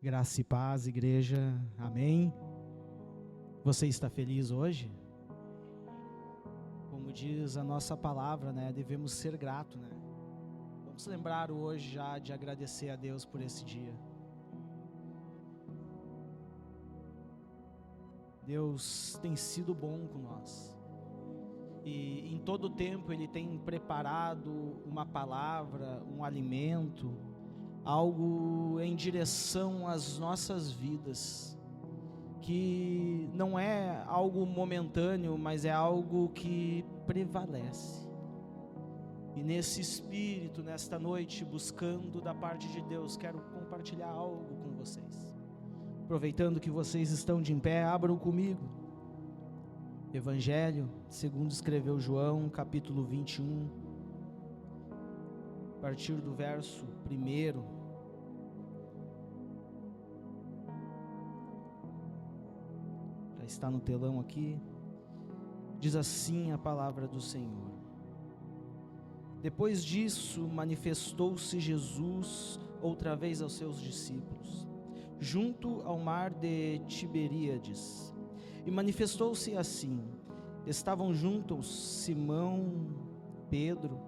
Graça e paz, igreja, amém? Você está feliz hoje? Como diz a nossa palavra, né? Devemos ser gratos, né? Vamos lembrar hoje já de agradecer a Deus por esse dia. Deus tem sido bom com nós. E em todo tempo Ele tem preparado uma palavra, um alimento, algo em direção às nossas vidas, que não é algo momentâneo, mas é algo que prevalece. E nesse espírito, nesta noite, buscando da parte de Deus, quero compartilhar algo com vocês. Aproveitando que vocês estão de em pé, abram comigo. Evangelho, segundo escreveu João, capítulo 21, a partir do verso 1. Já está no telão aqui. Diz assim a palavra do Senhor. Depois disso, manifestou-se Jesus outra vez aos seus discípulos, junto ao mar de Tiberíades. E manifestou-se assim: estavam juntos Simão, Pedro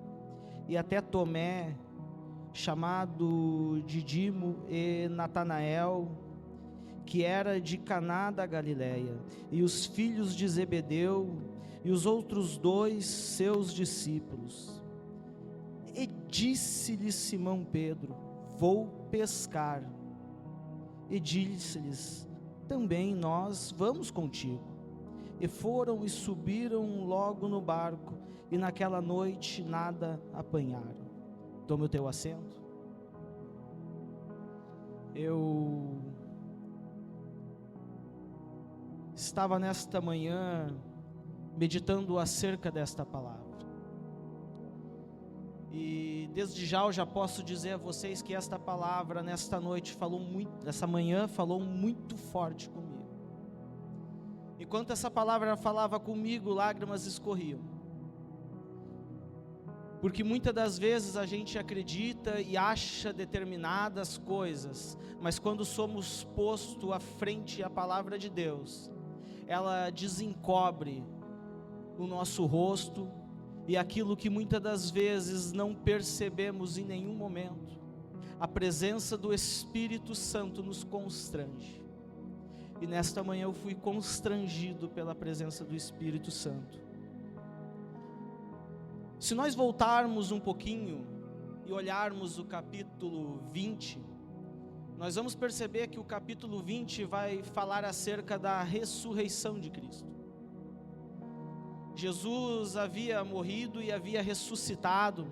e até Tomé, chamado Dídimo, e Natanael, que era de Caná da Galileia, e os filhos de Zebedeu, e os outros 2 seus discípulos. E disse-lhes Simão Pedro: vou pescar. E disse-lhes: também nós vamos contigo. E foram e subiram logo no barco, e naquela noite nada apanharam. Tome o teu assento. Eu estava nesta manhã meditando acerca desta palavra. E desde já eu já posso dizer a vocês que esta palavra nesta noite essa manhã falou muito forte comigo. Enquanto essa palavra falava comigo, lágrimas escorriam. Porque muitas das vezes a gente acredita e acha determinadas coisas, mas quando somos postos à frente à palavra de Deus, ela desencobre o nosso rosto, e aquilo que muitas das vezes não percebemos em nenhum momento, a presença do Espírito Santo nos constrange. E nesta manhã eu fui constrangido pela presença do Espírito Santo. Se nós voltarmos um pouquinho e olharmos o capítulo 20, nós vamos perceber que o capítulo 20 vai falar acerca da ressurreição de Cristo. Jesus havia morrido e havia ressuscitado,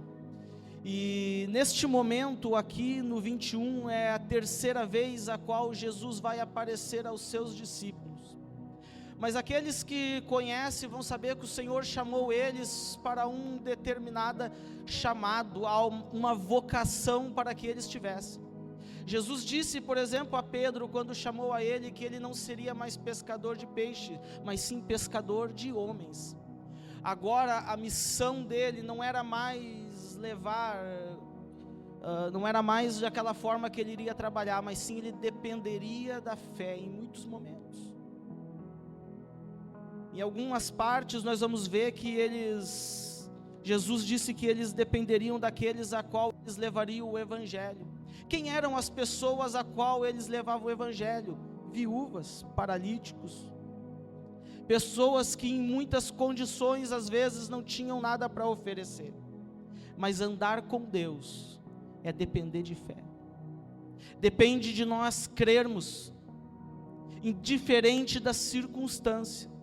e neste momento aqui no 21 é a terceira vez a qual Jesus vai aparecer aos seus discípulos. Mas aqueles que conhecem vão saber que o Senhor chamou eles para um determinado chamado, uma vocação para que eles tivessem. Jesus disse, por exemplo, a Pedro, quando chamou a ele, que ele não seria mais pescador de peixe, mas sim pescador de homens. Agora a missão dele não era mais não era mais daquela forma que ele iria trabalhar, mas sim ele dependeria da fé em muitos momentos. Em algumas partes nós vamos ver que Jesus disse que eles dependeriam daqueles a qual eles levariam o Evangelho. Quem eram as pessoas a qual eles levavam o Evangelho? Viúvas, paralíticos, pessoas que em muitas condições às vezes não tinham nada para oferecer. Mas andar com Deus é depender de fé. Depende de nós crermos, indiferente da circunstância.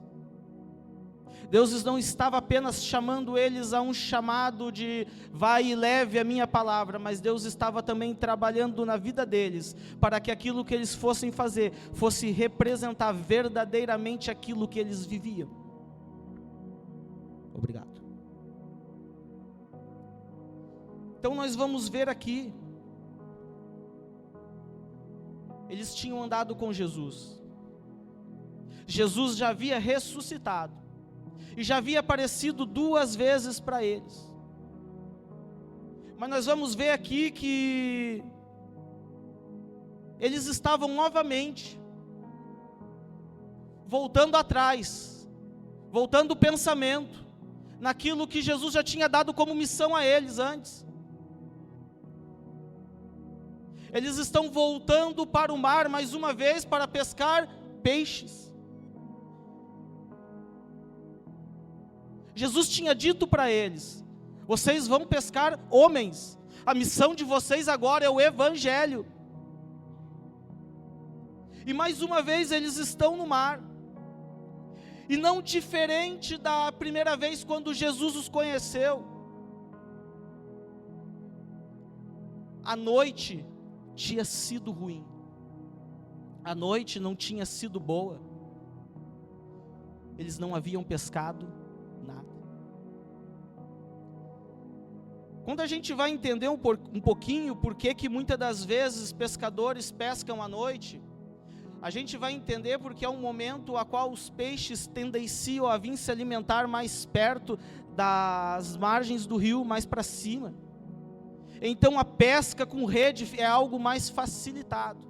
Deus não estava apenas chamando eles a um chamado de vai e leve a minha palavra, mas Deus estava também trabalhando na vida deles, para que aquilo que eles fossem fazer, fosse representar verdadeiramente aquilo que eles viviam. Obrigado. Então nós vamos ver aqui, eles tinham andado com Jesus. Jesus já havia ressuscitado, e já havia aparecido 2 vezes para eles. Mas nós vamos ver aqui que eles estavam novamente voltando atrás, voltando o pensamento naquilo que Jesus já tinha dado como missão a eles antes. Eles estão voltando para o mar mais uma vez para pescar peixes. Jesus tinha dito para eles: vocês vão pescar homens, a missão de vocês agora é o evangelho. E mais uma vez eles estão no mar, e não diferente da primeira vez quando Jesus os conheceu. A noite tinha sido ruim, a noite não tinha sido boa, eles não haviam pescado nada. Quando a gente vai entender um pouquinho por que muitas das vezes pescadores pescam à noite, a gente vai entender porque é um momento a qual os peixes tendenciam a vir se alimentar mais perto das margens do rio, mais para cima. Então a pesca com rede é algo mais facilitado.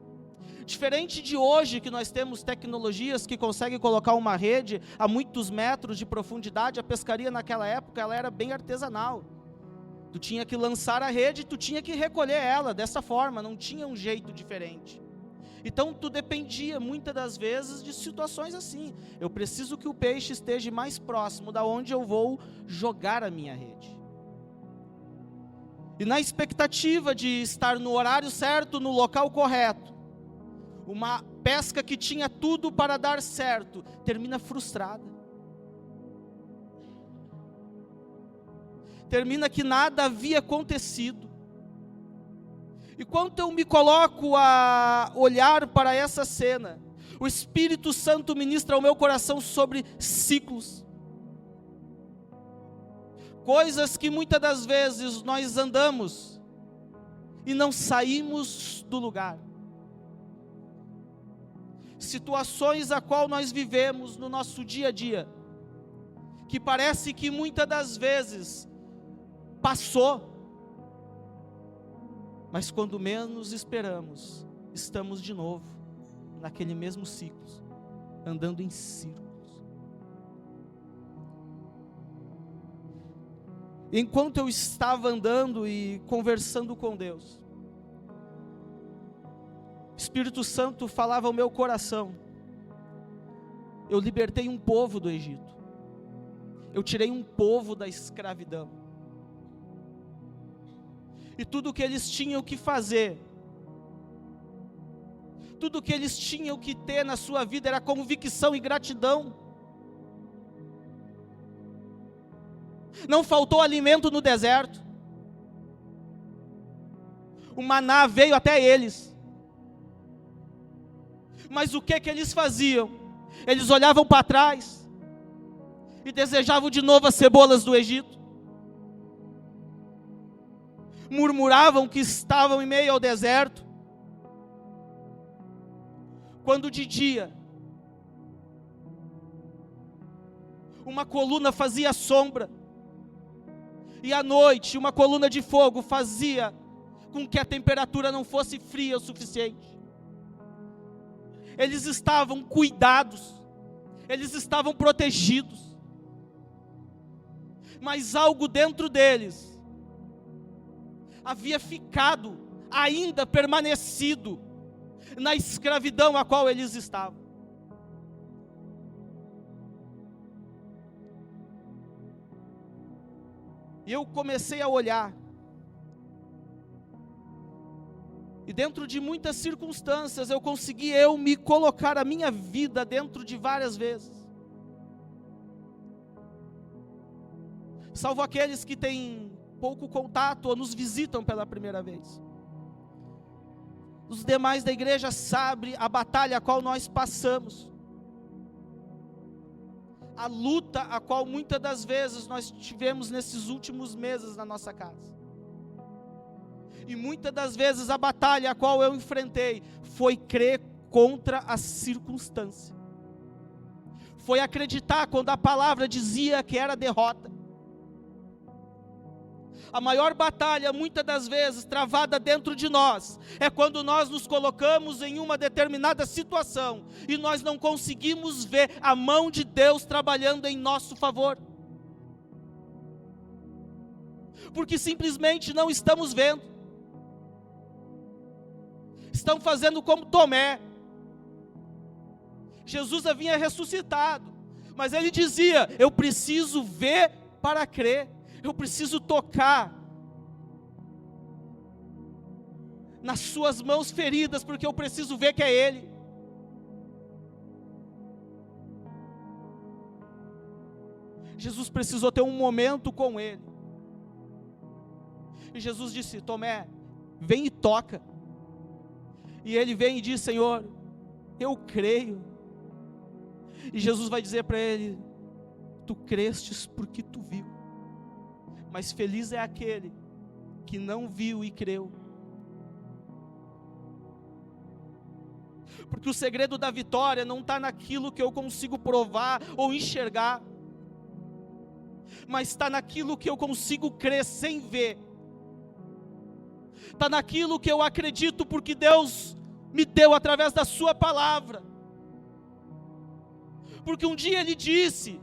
Diferente de hoje, que nós temos tecnologias que conseguem colocar uma rede a muitos metros de profundidade, a pescaria naquela época ela era bem artesanal. Tu tinha que lançar a rede e tu tinha que recolher ela dessa forma, não tinha um jeito diferente. Então tu dependia muitas das vezes de situações assim. Eu preciso que o peixe esteja mais próximo da onde eu vou jogar a minha rede. E na expectativa de estar no horário certo, no local correto, uma pesca que tinha tudo para dar certo, termina frustrada. Termina que nada havia acontecido. E quando eu me coloco a olhar para essa cena, o Espírito Santo ministra ao meu coração sobre ciclos. Coisas que muitas das vezes nós andamos e não saímos do lugar. Situações a qual nós vivemos no nosso dia a dia, que parece que muitas das vezes passou, mas quando menos esperamos, estamos de novo naquele mesmo ciclo, andando em círculos. Enquanto eu estava andando e conversando com Deus, o Espírito Santo falava ao meu coração. Eu libertei um povo do Egito, eu tirei um povo da escravidão, e tudo o que eles tinham que fazer, tudo o que eles tinham que ter na sua vida era convicção e gratidão. Não faltou alimento no deserto, o maná veio até eles, mas o que eles faziam? Eles olhavam para trás e desejavam de novo as cebolas do Egito, murmuravam que estavam em meio ao deserto, quando de dia uma coluna fazia sombra, e à noite uma coluna de fogo fazia com que a temperatura não fosse fria o suficiente. Eles estavam cuidados, eles estavam protegidos, mas algo dentro deles havia ficado, ainda permanecido na escravidão a qual eles estavam. E eu comecei a olhar, e dentro de muitas circunstâncias eu consegui me colocar a minha vida dentro de várias vezes, salvo aqueles que têm pouco contato ou nos visitam pela primeira vez. Os demais da igreja sabem a batalha a qual nós passamos, a luta a qual muitas das vezes nós tivemos nesses últimos meses na nossa casa. E muitas das vezes a batalha a qual eu enfrentei foi crer contra a circunstância. Foi acreditar quando a palavra dizia que era derrota. A maior batalha, muitas das vezes, travada dentro de nós, é quando nós nos colocamos em uma determinada situação e nós não conseguimos ver a mão de Deus trabalhando em nosso favor. Porque simplesmente não estamos vendo. Estão fazendo como Tomé. Jesus havia ressuscitado, mas ele dizia: eu preciso ver para crer. Eu preciso tocar nas suas mãos feridas, porque eu preciso ver que é Ele. Jesus precisou ter um momento com Ele. E Jesus disse: Tomé, vem e toca. E ele vem e diz: Senhor, eu creio. E Jesus vai dizer para ele: tu crestes porque tu viu. Mas feliz é aquele que não viu e creu. Porque o segredo da vitória não está naquilo que eu consigo provar ou enxergar, mas está naquilo que eu consigo crer sem ver. Está naquilo que eu acredito porque Deus me deu através da sua palavra. Porque um dia Ele disse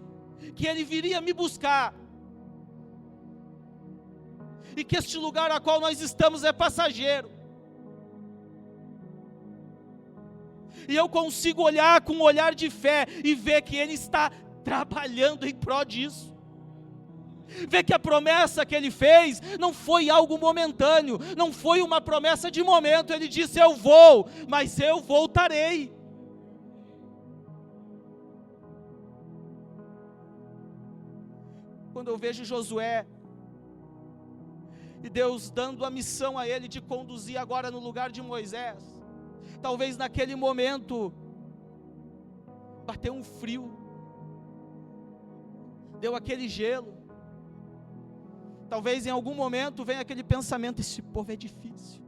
que Ele viria me buscar, e que este lugar a qual nós estamos é passageiro. E eu consigo olhar com um olhar de fé e ver que Ele está trabalhando em prol disso. Ver que a promessa que Ele fez não foi algo momentâneo, não foi uma promessa de momento. Ele disse: eu vou, mas eu voltarei. Quando eu vejo Josué, e Deus dando a missão a ele de conduzir agora no lugar de Moisés, talvez naquele momento, bateu um frio, deu aquele gelo, talvez em algum momento venha aquele pensamento: esse povo é difícil.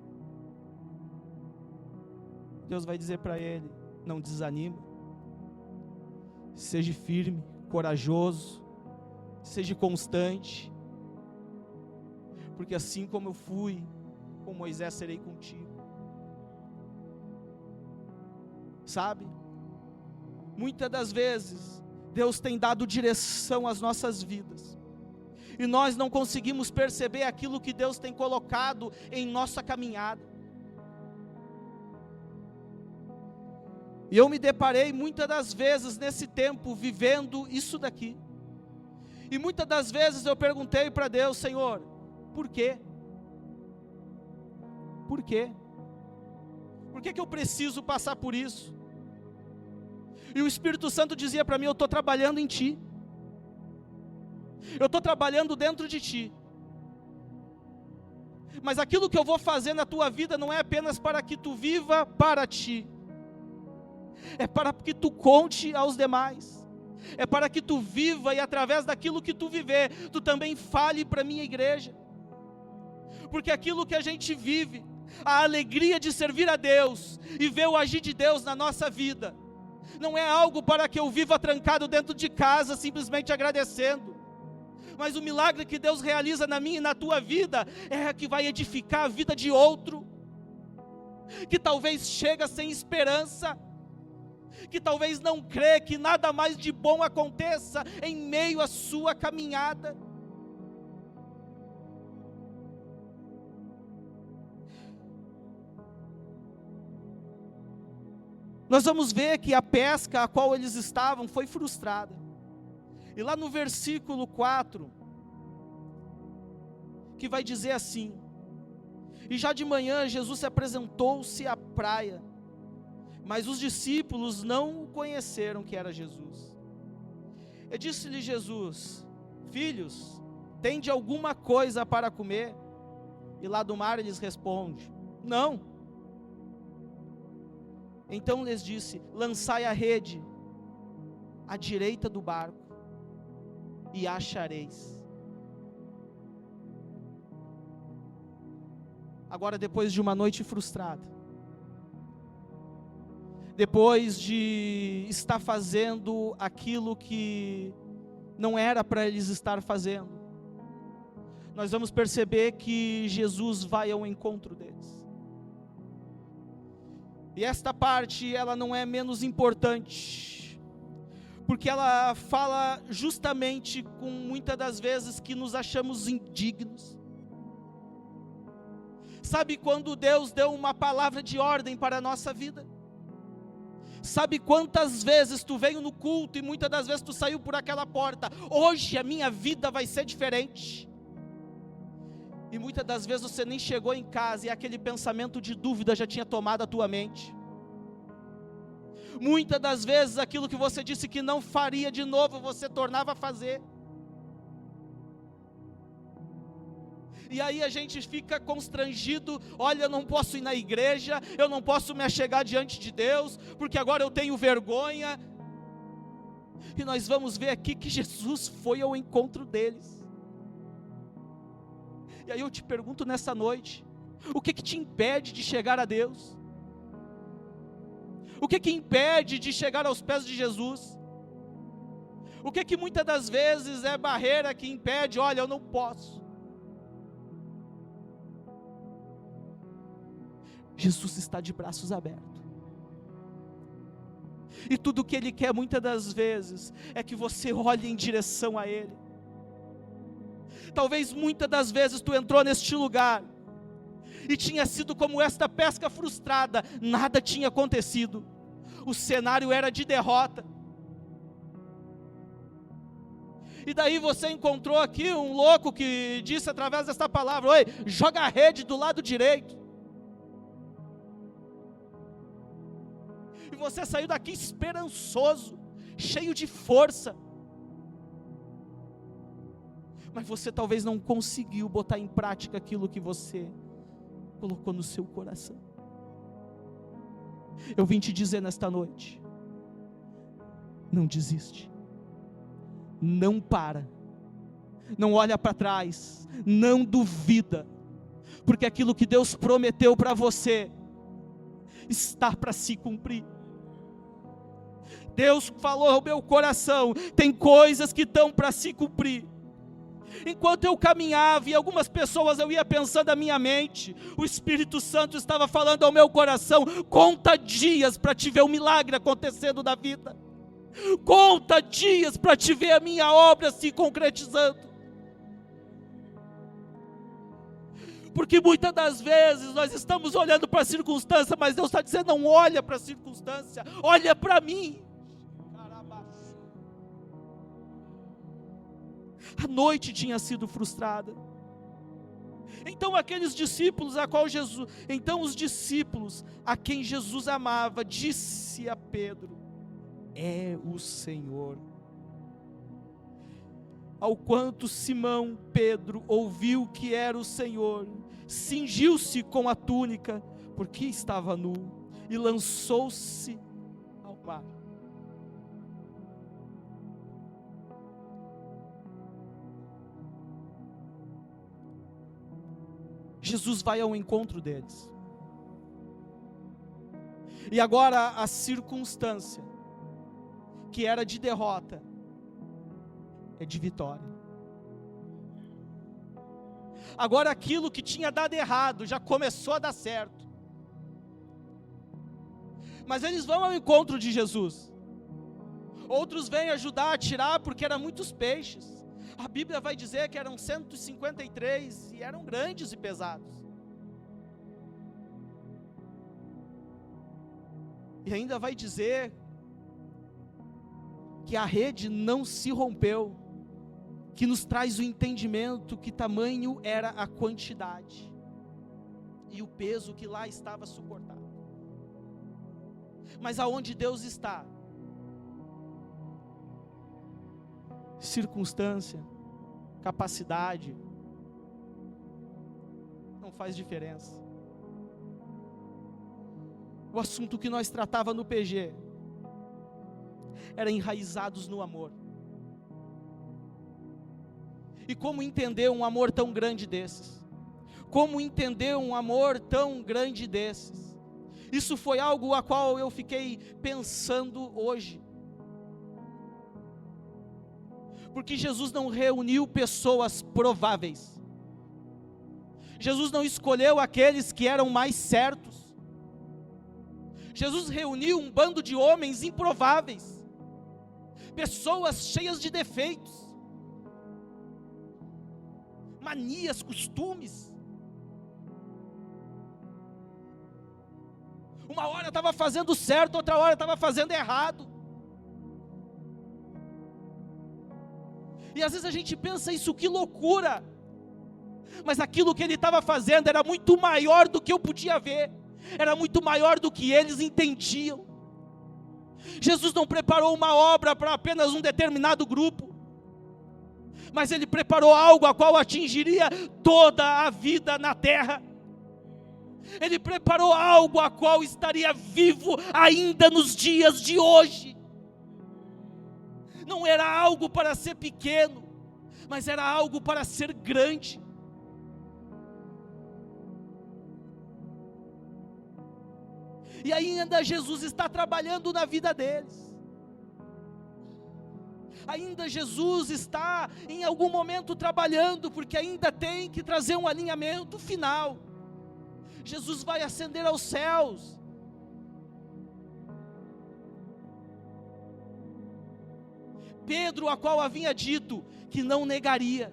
Deus vai dizer para ele: não desanima, seja firme, corajoso, seja constante, porque assim como eu fui com Moisés, serei contigo. Sabe, muitas das vezes Deus tem dado direção às nossas vidas, e nós não conseguimos perceber aquilo que Deus tem colocado em nossa caminhada. E eu me deparei muitas das vezes nesse tempo vivendo isso daqui, e muitas das vezes eu perguntei para Deus: Senhor, por quê? Por quê? Por que eu preciso passar por isso? E o Espírito Santo dizia para mim: eu estou trabalhando em ti, eu estou trabalhando dentro de ti, mas aquilo que eu vou fazer na tua vida não é apenas para que tu viva para ti, é para que tu conte aos demais, é para que tu viva, e através daquilo que tu viver, tu também fale para a minha igreja. Porque aquilo que a gente vive, a alegria de servir a Deus e ver o agir de Deus na nossa vida, não é algo para que eu viva trancado dentro de casa, simplesmente agradecendo. Mas o milagre que Deus realiza na minha e na tua vida, é que vai edificar a vida de outro, que talvez chega sem esperança, que talvez não crê que nada mais de bom aconteça em meio à sua caminhada. Nós vamos ver que a pesca a qual eles estavam foi frustrada. E lá no versículo 4, que vai dizer assim: e já de manhã Jesus se apresentou-se à praia, mas os discípulos não conheceram que era Jesus. E disse-lhe Jesus: filhos, tende alguma coisa para comer? E lá do mar eles respondem: não. Então lhes disse: lançai a rede à direita do barco, e achareis. Agora, depois de uma noite frustrada, depois de estar fazendo aquilo que não era para eles estar fazendo, nós vamos perceber que Jesus vai ao encontro deles. E esta parte, ela não é menos importante, porque ela fala justamente com muitas das vezes que nos achamos indignos. Sabe quando Deus deu uma palavra de ordem para a nossa vida? Sabe quantas vezes tu veio no culto e muitas das vezes tu saiu por aquela porta, hoje a minha vida vai ser diferente. E muitas das vezes você nem chegou em casa e aquele pensamento de dúvida já tinha tomado a tua mente. Muitas das vezes aquilo que você disse que não faria de novo, você tornava a fazer. E aí a gente fica constrangido, olha, eu não posso ir na igreja, eu não posso me achegar diante de Deus, porque agora eu tenho vergonha. E nós vamos ver aqui que Jesus foi ao encontro deles. E aí eu te pergunto nessa noite, o que te impede de chegar a Deus? O que impede de chegar aos pés de Jesus? O que muitas das vezes é barreira que impede, olha, eu não posso. Jesus está de braços abertos. E tudo o que Ele quer muitas das vezes é que você olhe em direção a Ele. Talvez muitas das vezes tu entrou neste lugar e tinha sido como esta pesca frustrada, nada tinha acontecido, o cenário era de derrota. E daí você encontrou aqui um louco que disse através desta palavra: oi, joga a rede do lado direito. E você saiu daqui esperançoso, cheio de força. Mas você talvez não conseguiu botar em prática aquilo que você colocou no seu coração. Eu vim te dizer nesta noite: não desiste, não para, não olha para trás, não duvida, porque aquilo que Deus prometeu para você está para se cumprir. Deus falou ao meu coração, tem coisas que estão para se cumprir. Enquanto eu caminhava e algumas pessoas eu ia pensando na minha mente, o Espírito Santo estava falando ao meu coração: conta dias para te ver o milagre acontecendo na vida, conta dias para te ver a minha obra se concretizando. Porque muitas das vezes nós estamos olhando para a circunstância, mas Deus está dizendo: não olha para a circunstância, olha para mim. A noite tinha sido frustrada. Então aqueles discípulos os discípulos a quem Jesus amava, disse a Pedro: é o Senhor. Ao quanto Simão Pedro ouviu que era o Senhor, cingiu-se com a túnica, porque estava nu, e lançou-se ao mar. Jesus vai ao encontro deles. E agora a circunstância que era de derrota é de vitória. Agora aquilo que tinha dado errado já começou a dar certo. Mas eles vão ao encontro de Jesus. Outros vêm ajudar a tirar porque eram muitos peixes. A Bíblia vai dizer que eram 153 e eram grandes e pesados. E ainda vai dizer que a rede não se rompeu, que nos traz o entendimento que tamanho era a quantidade e o peso que lá estava suportado. Mas aonde Deus está, circunstância, capacidade, não faz diferença. O assunto que nós tratava no PG era enraizados no amor. E como entender um amor tão grande desses? Como entender um amor tão grande desses? Isso foi algo a qual eu fiquei pensando hoje. Porque Jesus não reuniu pessoas prováveis. Jesus não escolheu aqueles que eram mais certos. Jesus reuniu um bando de homens improváveis, pessoas cheias de defeitos, manias, costumes. Uma hora estava fazendo certo, outra hora estava fazendo errado. E às vezes a gente pensa isso, que loucura. Mas aquilo que ele estava fazendo era muito maior do que eu podia ver, era muito maior do que eles entendiam. Jesus não preparou uma obra para apenas um determinado grupo, mas ele preparou algo a qual atingiria toda a vida na terra. Ele preparou algo a qual estaria vivo ainda nos dias de hoje. Não era algo para ser pequeno, mas era algo para ser grande. E ainda Jesus está trabalhando na vida deles. Ainda Jesus está em algum momento trabalhando, porque ainda tem que trazer um alinhamento final. Jesus vai ascender aos céus. Pedro, a qual havia dito que não negaria.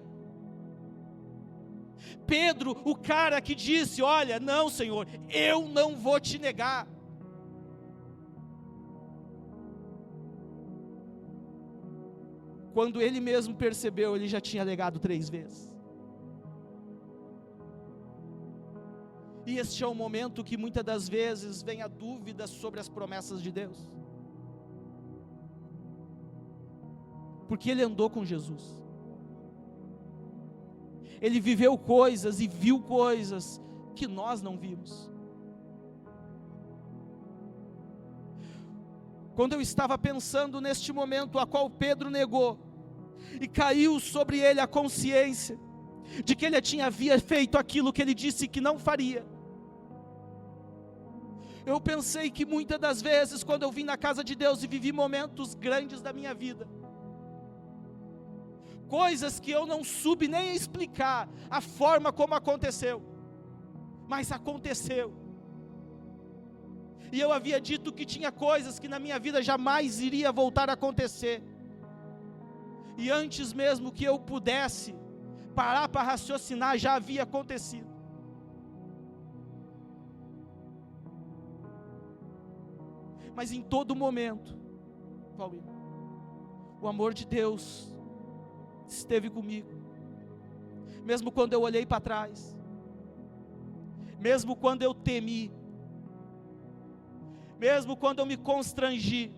Pedro, o cara que disse: olha, não, Senhor, eu não vou te negar. Quando ele mesmo percebeu, ele já tinha negado 3 vezes. E este é o momento que muitas das vezes vem a dúvida sobre as promessas de Deus. Porque ele andou com Jesus. Ele viveu coisas e viu coisas que nós não vimos. Quando eu estava pensando neste momento a qual Pedro negou, e caiu sobre ele a consciência de que ele havia feito aquilo que ele disse que não faria, eu pensei que muitas das vezes, quando eu vim na casa de Deus e vivi momentos grandes da minha vida, coisas que eu não soube nem explicar a forma como aconteceu, mas aconteceu. E eu havia dito que tinha coisas que na minha vida jamais iria voltar a acontecer. E antes mesmo que eu pudesse parar para raciocinar, já havia acontecido. Mas em todo momento, Paulo, o amor de Deus esteve comigo. Mesmo quando eu olhei para trás, mesmo quando eu temi, mesmo quando eu me constrangi,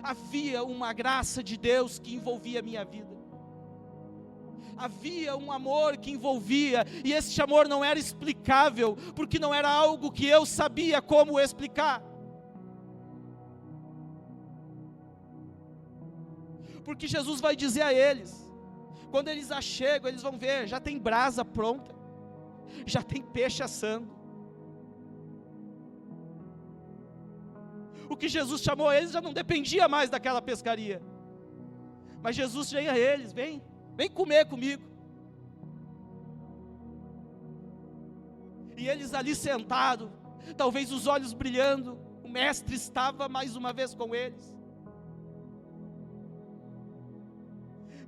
havia uma graça de Deus que envolvia a minha vida. Havia um amor que envolvia, e esse amor não era explicável, porque não era algo que eu sabia como explicar. Porque Jesus vai dizer a eles, quando eles chegam, eles vão ver, já tem brasa pronta, já tem peixe assando. O que Jesus chamou eles já não dependia mais daquela pescaria, mas Jesus veio a eles: vem comer comigo. E eles ali sentados, talvez os olhos brilhando, o mestre estava mais uma vez com eles,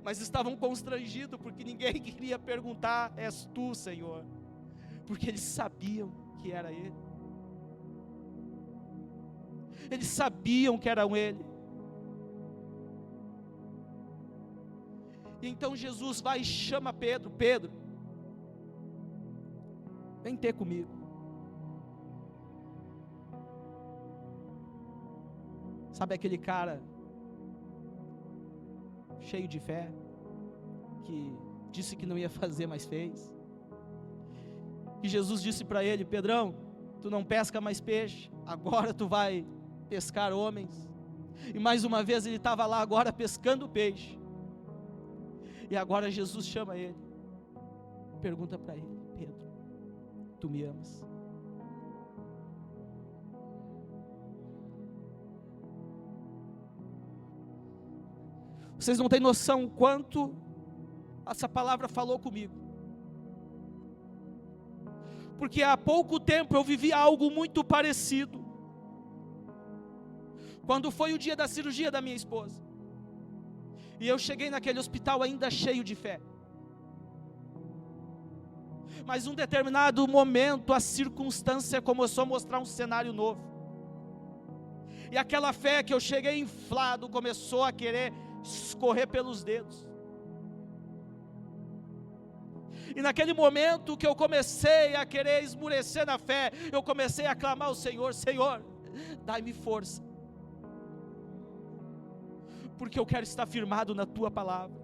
mas estavam constrangidos, porque ninguém queria perguntar: és tu, Senhor? Porque eles sabiam que era Ele. Eles sabiam que eram Ele. E então Jesus vai e chama Pedro: Pedro, vem ter comigo. Sabe aquele cara cheio de fé, que disse que não ia fazer, mas fez? E Jesus disse para ele: Pedrão, tu não pesca mais peixe, agora tu vai pescar homens. E mais uma vez ele estava lá agora pescando peixe. E agora Jesus chama ele, pergunta para ele: Pedro, tu me amas? Vocês não têm noção o quanto essa palavra falou comigo. porque há pouco tempo eu vivi algo muito parecido. Quando foi o dia da cirurgia da minha esposa, e eu cheguei naquele hospital ainda cheio de fé, mas em um determinado momento a circunstância começou a mostrar um cenário novo, e aquela fé que eu cheguei inflado começou a querer escorrer pelos dedos. E naquele momento que eu comecei a querer esmurecer na fé, eu comecei a clamar ao Senhor: Senhor, dai-me força, porque eu quero estar firmado na Tua palavra.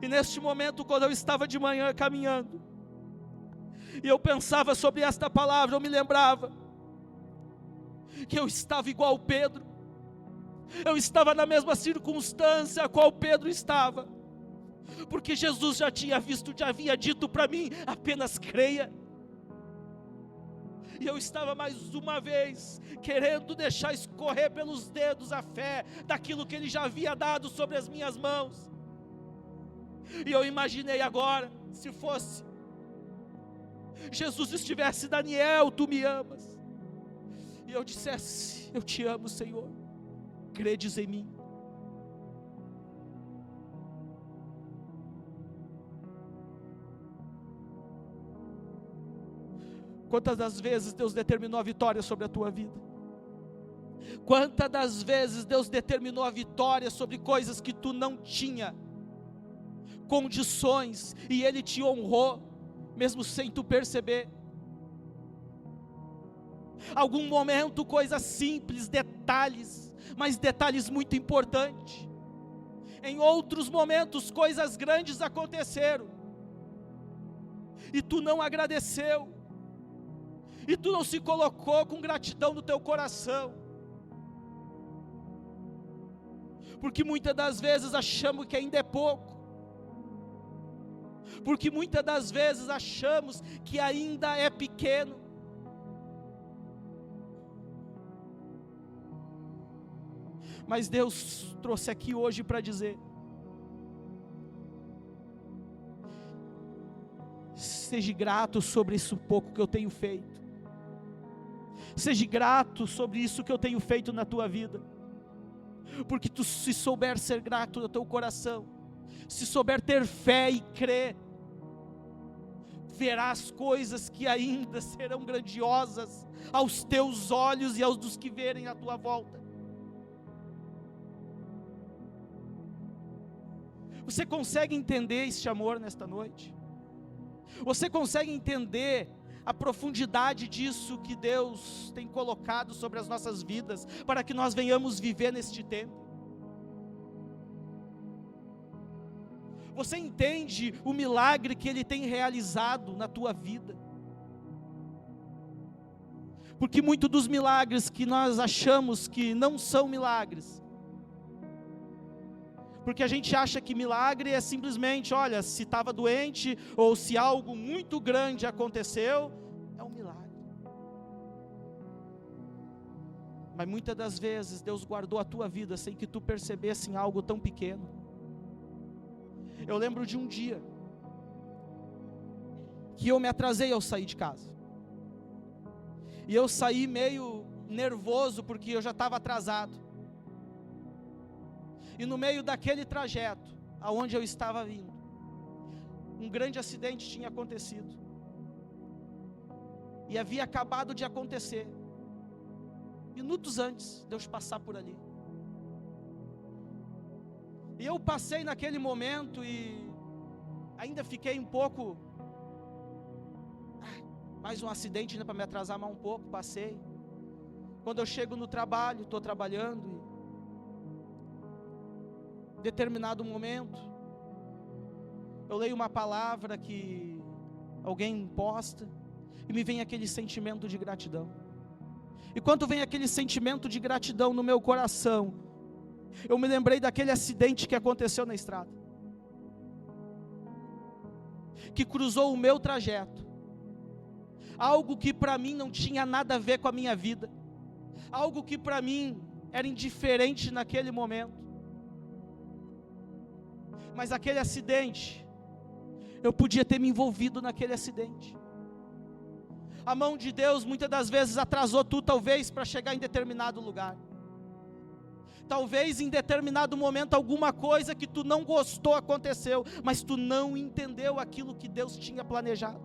E neste momento, quando eu estava de manhã caminhando, e eu pensava sobre esta palavra, eu me lembrava que eu estava igual Pedro, eu estava na mesma circunstância a qual Pedro estava, porque Jesus já havia dito para mim: apenas creia. E eu estava mais uma vez querendo deixar escorrer pelos dedos a fé daquilo que Ele já havia dado sobre as minhas mãos. E eu imaginei agora, se fosse Jesus estivesse: Daniel, tu me amas, e eu dissesse: eu te amo, Senhor, credes em mim. Quantas das vezes Deus determinou a vitória sobre a tua vida? Quantas das vezes Deus determinou a vitória sobre coisas que tu não tinha condições, e Ele te honrou, mesmo sem tu perceber? Algum momento coisas simples, detalhes, mas detalhes muito importantes. Em outros momentos coisas grandes aconteceram, e tu não agradeceu, e tu não se colocou com gratidão no teu coração, porque muitas das vezes achamos que ainda é pouco, porque muitas das vezes achamos que ainda é pequeno. Mas Deus trouxe aqui hoje para dizer: seja grato sobre isso pouco que eu tenho feito. Seja grato sobre isso que eu tenho feito na tua vida, porque tu, se souber ser grato no teu coração, se souber ter fé e crer, verás coisas que ainda serão grandiosas aos teus olhos e aos dos que verem à tua volta. Você consegue entender este amor nesta noite? Você consegue entender a profundidade disso que Deus tem colocado sobre as nossas vidas, para que nós venhamos viver neste tempo? Você entende o milagre que Ele tem realizado na tua vida? Porque muitos dos milagres que nós achamos que não são milagres, porque a gente acha que milagre é simplesmente, olha, se estava doente, ou se algo muito grande aconteceu, é um milagre. Mas muitas das vezes Deus guardou a tua vida sem que tu percebesse em algo tão pequeno. Eu lembro de um dia que eu me atrasei ao sair de casa, e eu saí meio nervoso porque eu já estava atrasado. E no meio daquele trajeto, aonde eu estava vindo, um grande acidente tinha acontecido, e havia acabado de acontecer, minutos antes de eu passar por ali. E eu passei naquele momento e ainda fiquei um pouco, mais um acidente, né, para me atrasar mais um pouco. Passei. Quando eu chego no trabalho, estou trabalhando, e determinado momento, eu leio uma palavra que alguém posta, e me vem aquele sentimento de gratidão. E quando vem aquele sentimento de gratidão no meu coração, eu me lembrei daquele acidente que aconteceu na estrada, que cruzou o meu trajeto, algo que para mim não tinha nada a ver com a minha vida, algo que para mim era indiferente naquele momento, mas aquele acidente, eu podia ter me envolvido naquele acidente, A mão de Deus muitas das vezes atrasou tu, talvez, para chegar em determinado lugar. Talvez em determinado momento alguma coisa que tu não gostou aconteceu, mas tu não entendeu aquilo que Deus tinha planejado.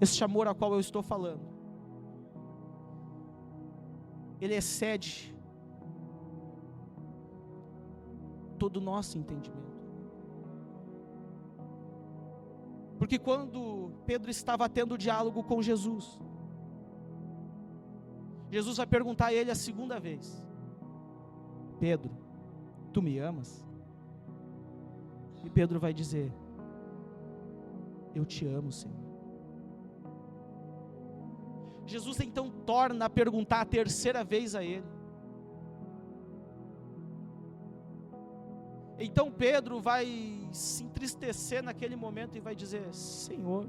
Este amor a qual eu estou falando, ele excede todo o nosso entendimento. Porque quando Pedro estava tendo diálogo com Jesus, Jesus vai perguntar a ele a segunda vez: Pedro, tu me amas? E Pedro vai dizer: eu te amo, Senhor. Jesus então torna a perguntar a terceira vez a ele. Então Pedro vai se entristecer naquele momento e vai dizer: Senhor,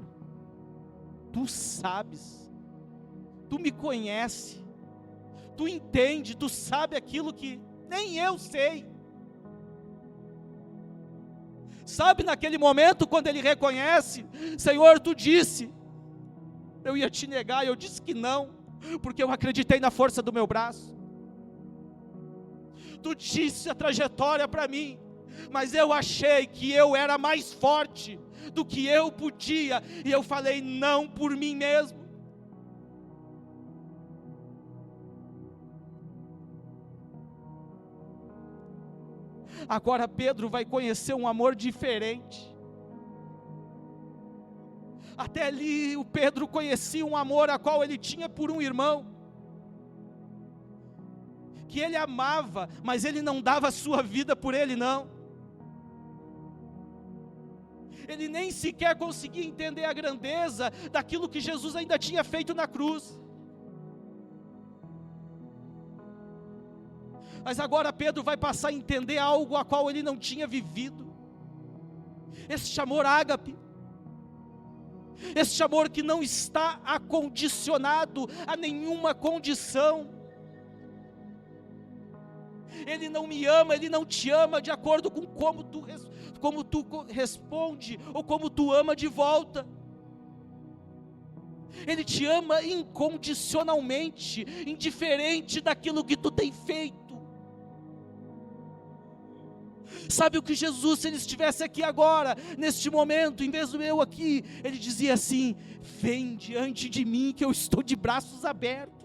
tu sabes, tu me conhece, tu entende, tu sabe aquilo que nem eu sei. Sabe, naquele momento quando ele reconhece: Senhor, tu disse, eu ia te negar, eu disse que não, porque eu acreditei na força do meu braço. Tu disse a trajetória para mim, mas eu achei que eu era mais forte do que eu podia, e eu falei não por mim mesmo. Agora Pedro vai conhecer um amor diferente. Até ali o Pedro conhecia um amor a qual ele tinha por um irmão, que ele amava, mas ele não dava a sua vida por ele não. Ele nem sequer conseguia entender a grandeza daquilo que Jesus ainda tinha feito na cruz. Mas agora Pedro vai passar a entender algo a qual ele não tinha vivido. Este amor ágape, este amor que não está acondicionado a nenhuma condição. Ele não me ama, Ele não te ama de acordo com como tu responde, ou como tu ama de volta. Ele te ama incondicionalmente, indiferente daquilo que tu tem feito. Sabe o que Jesus, se Ele estivesse aqui agora, neste momento, em vez do eu aqui, Ele dizia assim: vem diante de mim que eu estou de braços abertos.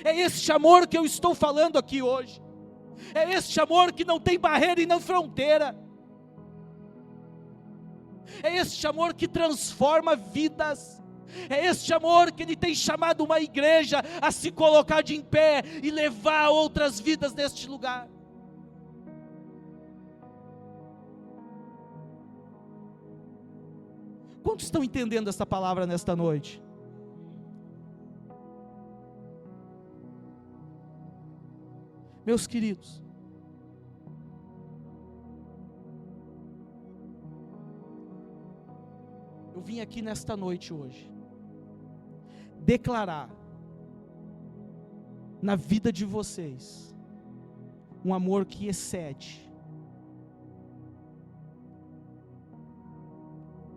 É este amor que eu estou falando aqui hoje. É este amor que não tem barreira e não fronteira. É este amor que transforma vidas. É este amor que Ele tem chamado uma igreja a se colocar de em pé e levar outras vidas neste lugar. Quantos estão entendendo essa palavra nesta noite? Meus queridos, eu vim aqui nesta noite hoje declarar na vida de vocês um amor que excede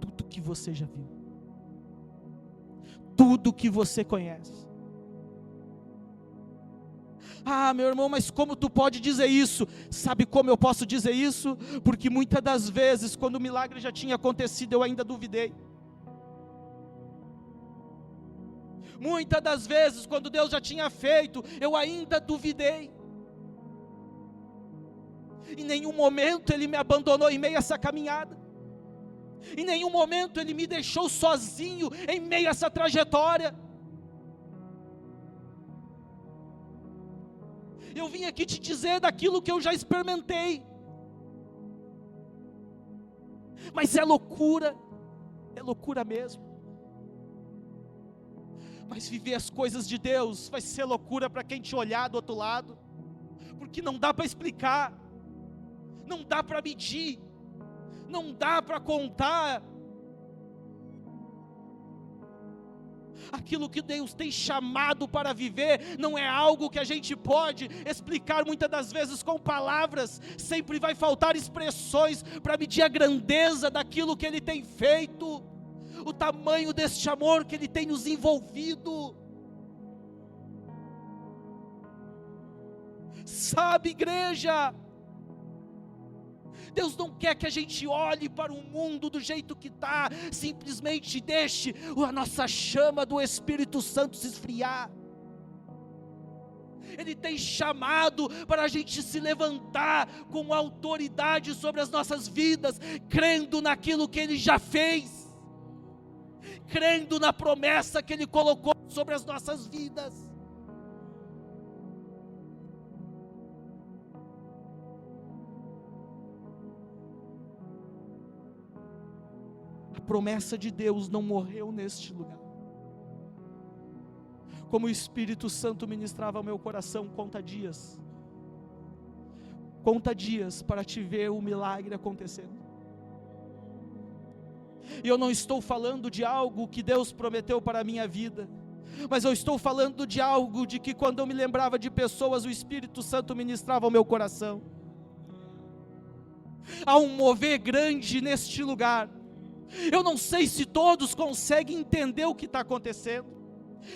tudo que você já viu, tudo que você conhece. Ah, meu irmão, mas como tu pode dizer isso? Sabe como eu posso dizer isso? Porque muitas das vezes, quando o milagre já tinha acontecido, eu ainda duvidei. Muitas das vezes, quando Deus já tinha feito, eu ainda duvidei. Em nenhum momento Ele me abandonou em meio a essa caminhada. Em nenhum momento Ele me deixou sozinho em meio a essa trajetória. Eu vim aqui te dizer daquilo que eu já experimentei. Mas é loucura mesmo. Mas viver as coisas de Deus vai ser loucura para quem te olhar do outro lado, porque não dá para explicar, não dá para medir, não dá para contar. Aquilo que Deus tem chamado para viver não é algo que a gente pode explicar muitas das vezes com palavras. Sempre vai faltar expressões para medir a grandeza daquilo que Ele tem feito, o tamanho deste amor que Ele tem nos envolvido. Sabe, igreja, Deus não quer que a gente olhe para o mundo do jeito que está, simplesmente deixe a nossa chama do Espírito Santo se esfriar. Ele tem chamado para a gente se levantar com autoridade sobre as nossas vidas, crendo naquilo que Ele já fez, crendo na promessa que Ele colocou sobre as nossas vidas. A promessa de Deus não morreu neste lugar. Como o Espírito Santo ministrava ao meu coração, conta dias para te ver o milagre acontecendo. E eu não estou falando de algo que Deus prometeu para a minha vida, mas eu estou falando de algo de que quando eu me lembrava de pessoas, o Espírito Santo ministrava ao meu coração. Há um mover grande neste lugar. Eu não sei se todos conseguem entender o que está acontecendo.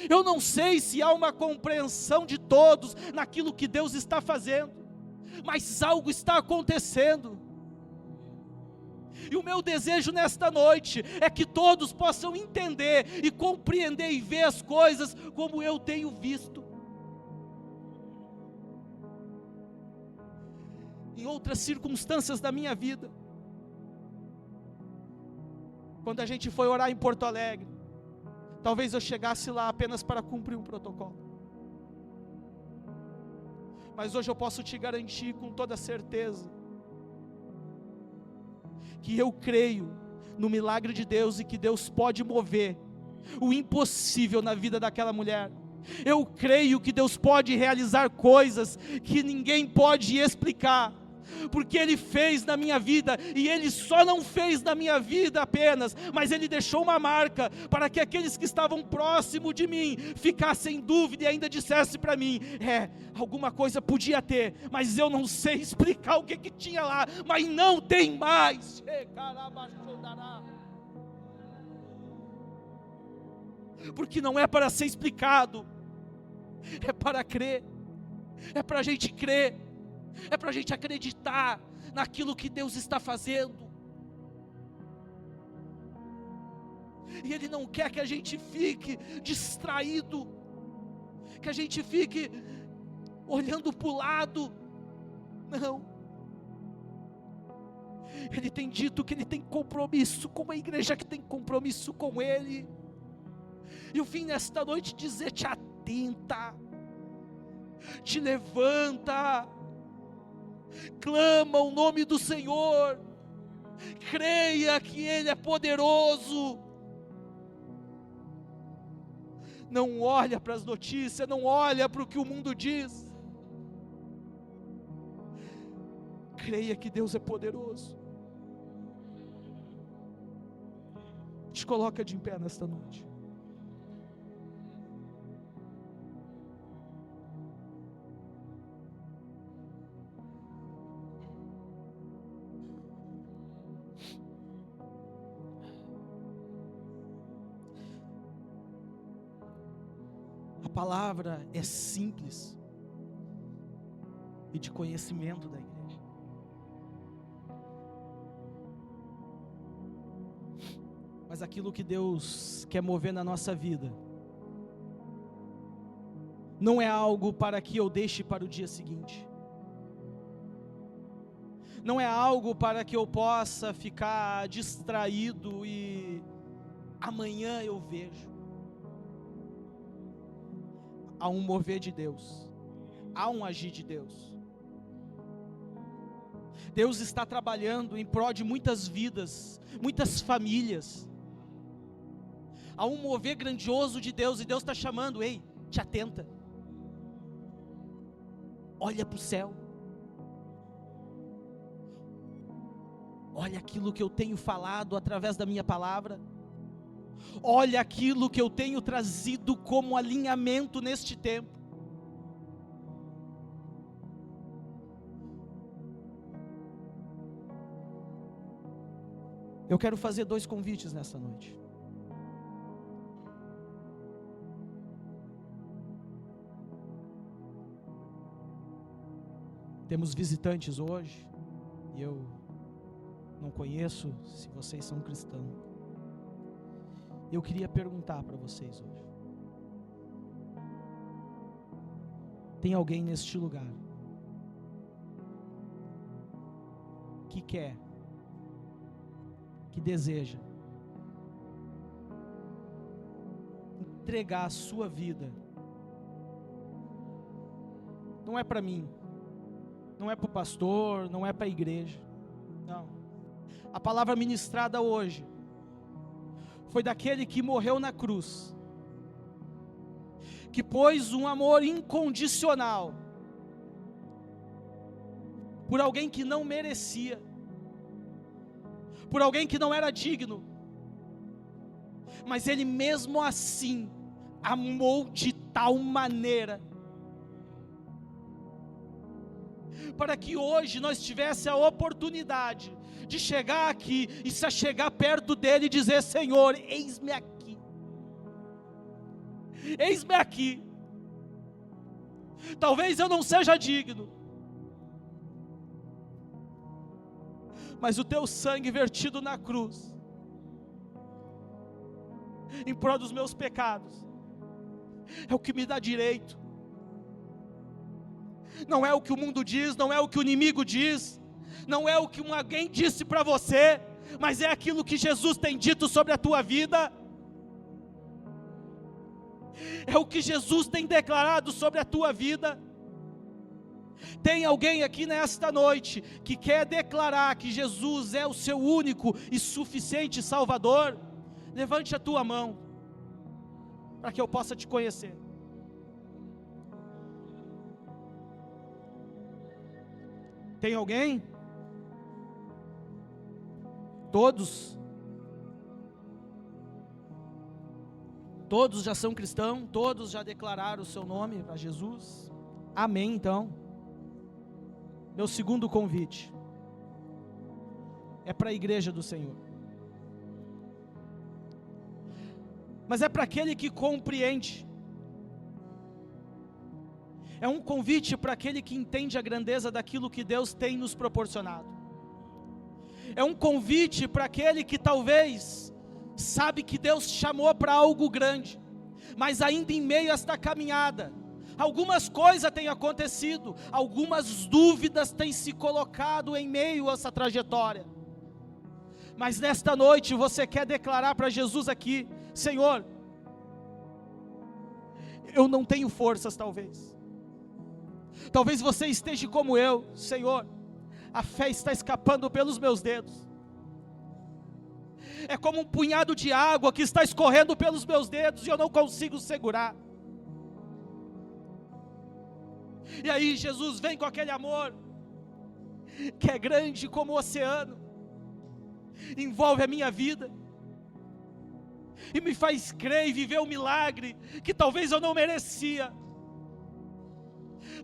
Eu não sei se há uma compreensão de todos naquilo que Deus está fazendo, mas algo está acontecendo. E o meu desejo nesta noite é que todos possam entender e compreender e ver as coisas como eu tenho visto. Em outras circunstâncias da minha vida, quando a gente foi orar em Porto Alegre, talvez eu chegasse lá apenas para cumprir um protocolo. Mas hoje eu posso te garantir com toda certeza que eu creio no milagre de Deus e que Deus pode mover o impossível na vida daquela mulher. Eu creio que Deus pode realizar coisas que ninguém pode explicar, porque Ele fez na minha vida, e Ele só não fez na minha vida apenas, mas Ele deixou uma marca, para que aqueles que estavam próximo de mim, ficassem em dúvida e ainda dissessem para mim, alguma coisa podia ter, mas eu não sei explicar o que tinha lá, mas não tem mais. Porque não é para ser explicado, é para crer, é para a gente crer, é para a gente acreditar naquilo que Deus está fazendo. E Ele não quer que a gente fique distraído, que a gente fique olhando para o lado. Não. Ele tem dito que Ele tem compromisso com a igreja que tem compromisso com Ele. E eu vim nesta noite dizer: te atenta, te levanta, clama o nome do Senhor, creia que Ele é poderoso. Não olha para as notícias, não olha para o que o mundo diz. Creia que Deus é poderoso. Te coloca de em pé nesta noite. A palavra é simples e de conhecimento da igreja. Mas aquilo que Deus quer mover na nossa vida não é algo para que eu deixe para o dia seguinte. Não é algo para que eu possa ficar distraído e amanhã eu vejo. Há um mover de Deus, há um agir de Deus. Deus está trabalhando em prol de muitas vidas, muitas famílias. Há um mover grandioso de Deus, e Deus está chamando: ei, te atenta, olha para o céu, olha aquilo que eu tenho falado através da minha palavra, Olha aquilo que eu tenho trazido como alinhamento neste tempo. Eu quero fazer 2 convites nessa noite. Temos visitantes hoje, e eu não conheço se vocês são cristãos. Eu queria perguntar para vocês hoje: tem alguém neste lugar que quer, que deseja entregar a sua vida? Não é para mim, não é para o pastor, não é para a igreja, não. A palavra ministrada hoje foi daquele que morreu na cruz, que pôs um amor incondicional por alguém que não merecia, por alguém que não era digno, mas ele mesmo assim amou de tal maneira, para que hoje nós tivéssemos a oportunidade de chegar aqui e se chegar perto dele e dizer: Senhor, eis-me aqui, eis-me aqui. Talvez eu não seja digno, mas o teu sangue vertido na cruz, em prol dos meus pecados, é o que me dá direito. Não é o que o mundo diz, não é o que o inimigo diz, não é o que alguém disse para você, mas é aquilo que Jesus tem dito sobre a tua vida, é o que Jesus tem declarado sobre a tua vida. Tem alguém aqui nesta noite que quer declarar que Jesus é o seu único e suficiente Salvador? Levante a tua mão, para que eu possa te conhecer. Tem alguém? Todos? Todos já são cristãos? Todos já declararam o seu nome para Jesus? Amém, então. Meu segundo convite é para a igreja do Senhor, mas é para aquele que compreende. É um convite para aquele que entende a grandeza daquilo que Deus tem nos proporcionado. É um convite para aquele que talvez sabe que Deus chamou para algo grande, mas ainda em meio a esta caminhada, algumas coisas têm acontecido, algumas dúvidas têm se colocado em meio a essa trajetória. Mas nesta noite você quer declarar para Jesus aqui: Senhor, eu não tenho forças talvez você esteja como eu, Senhor, a fé está escapando pelos meus dedos, é como um punhado de água que está escorrendo pelos meus dedos e eu não consigo segurar. E aí Jesus vem com aquele amor, que é grande como o oceano, envolve a minha vida, e me faz crer e viver um milagre, que talvez eu não merecia,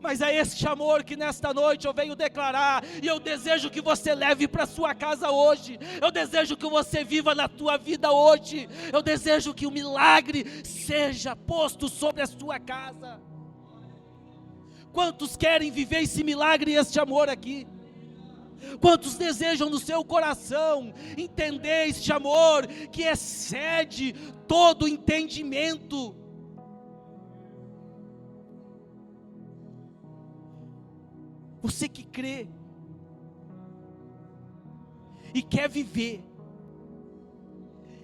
mas é este amor que nesta noite eu venho declarar, e eu desejo que você leve para sua casa hoje, eu desejo que você viva na tua vida hoje, eu desejo que o milagre seja posto sobre a sua casa. Quantos querem viver esse milagre e este amor aqui? Quantos desejam no seu coração entender este amor que excede todo entendimento? Você que crê e quer viver,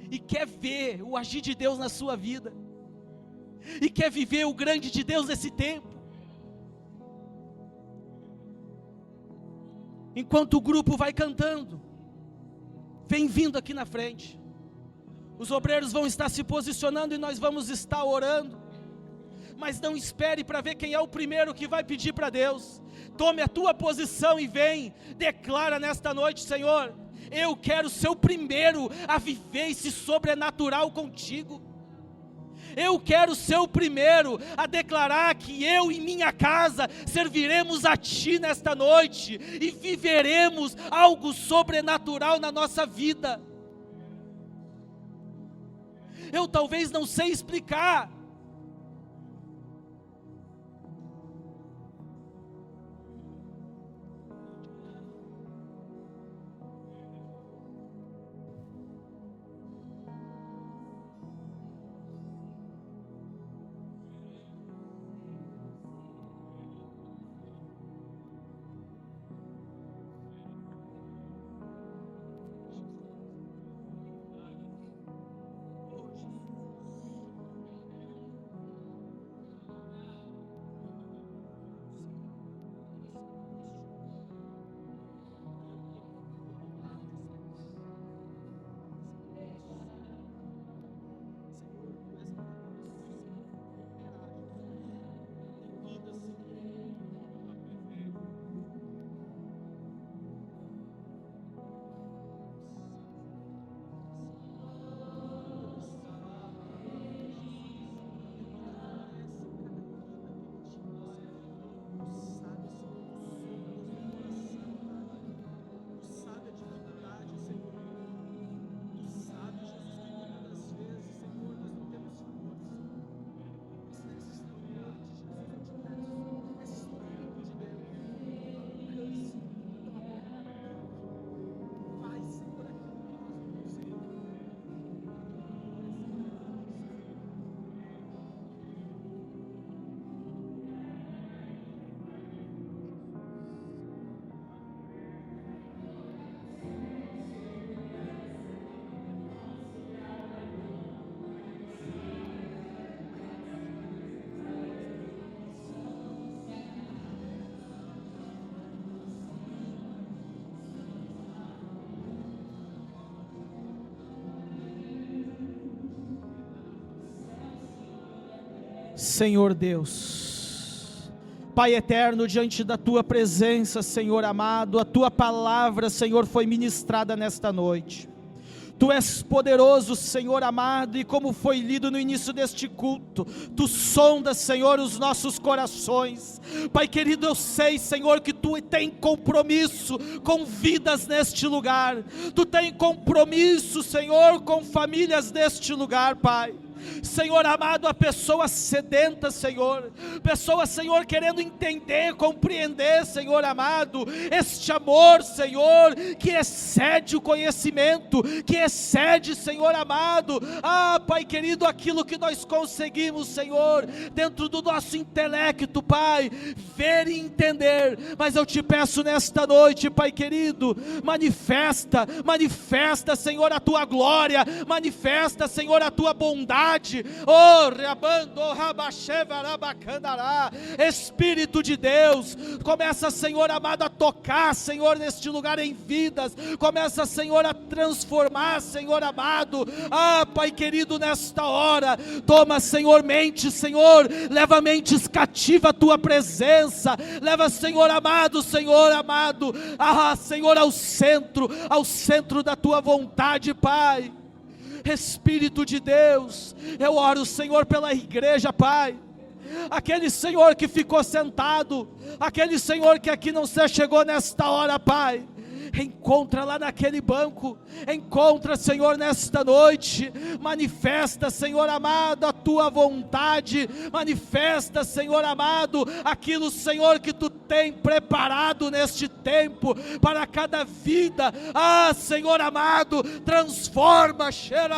e quer ver o agir de Deus na sua vida, e quer viver o grande de Deus nesse tempo. Enquanto o grupo vai cantando, vem vindo aqui na frente, os obreiros vão estar se posicionando e nós vamos estar orando. Mas não espere para ver quem é o primeiro que vai pedir para Deus. Tome a tua posição e vem, declara nesta noite: Senhor, Eu quero ser o primeiro a viver esse sobrenatural contigo. Eu quero ser o primeiro a declarar que eu e minha casa serviremos a Ti nesta noite e viveremos algo sobrenatural na nossa vida. Eu talvez não sei explicar, Senhor Deus, Pai eterno, diante da Tua presença, Senhor amado, a Tua palavra, Senhor, foi ministrada nesta noite. Tu és poderoso, Senhor amado, e como foi lido no início deste culto, Tu sondas, Senhor, os nossos corações. Pai querido, eu sei, Senhor, que Tu tem compromisso com vidas neste lugar. Tu tem compromisso, Senhor, com famílias neste lugar, Pai. Senhor amado, a pessoa sedenta, Senhor, pessoa, Senhor, querendo entender, compreender, Senhor amado, este amor, Senhor, que excede o conhecimento, que excede, Senhor amado, Pai querido, aquilo que nós conseguimos, Senhor, dentro do nosso intelecto, Pai, ver e entender. Mas eu te peço nesta noite, Pai querido, manifesta, Senhor, a Tua glória, manifesta, Senhor, a Tua bondade. Espírito de Deus, começa, Senhor amado, a tocar, Senhor, neste lugar em vidas, começa, Senhor, a transformar, Senhor amado, Pai querido, nesta hora, toma, Senhor, mente, Senhor, leva mentes cativa a Tua presença, leva, Senhor amado, Senhor, ao centro da Tua vontade, Pai. Espírito de Deus, eu oro, Senhor, pela igreja, Pai, aquele Senhor que ficou sentado, aquele Senhor que aqui não se chegou nesta hora, Pai, encontra lá naquele banco, encontra, Senhor, nesta noite, manifesta, Senhor amado, a Tua vontade, manifesta, Senhor amado, aquilo, Senhor, que Tu tem preparado neste tempo, para cada vida, Senhor amado, transforma, Senhor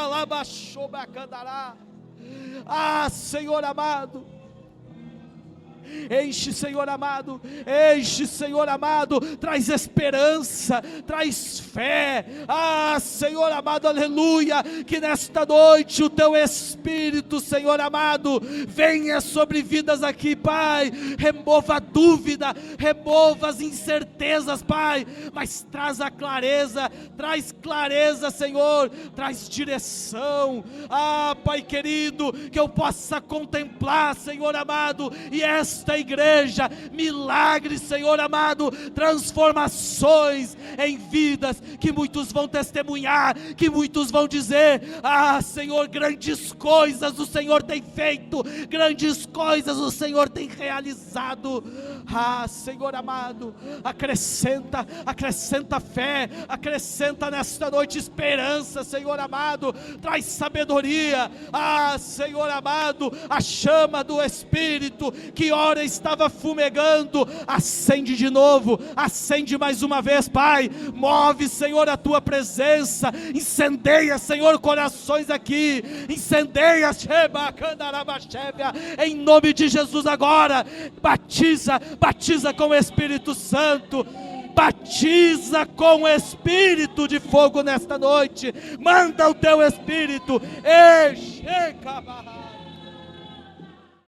amado, enche, Senhor amado, traz esperança, traz fé, Senhor amado, aleluia, que nesta noite o Teu Espírito, Senhor amado, venha sobre vidas aqui, Pai, remova a dúvida, remova as incertezas, Pai, mas traz clareza, Senhor, traz direção, Pai querido, que eu possa contemplar, Senhor amado, e esta igreja, milagres, Senhor amado, transformações, em vidas, que muitos vão testemunhar, que muitos vão dizer: ah, Senhor, grandes coisas o Senhor tem feito, grandes coisas o Senhor tem realizado. Ah, Senhor amado, acrescenta fé, acrescenta nesta noite esperança, Senhor amado, traz sabedoria. Ah, Senhor amado, a chama do Espírito, que ora estava fumegando, acende de novo, acende mais uma vez, Pai. Move, Senhor, a tua presença, incendeia, Senhor, corações aqui, incendeia, em nome de Jesus agora. Batiza com o Espírito Santo, batiza com o Espírito de fogo nesta noite. Manda o teu Espírito, chega.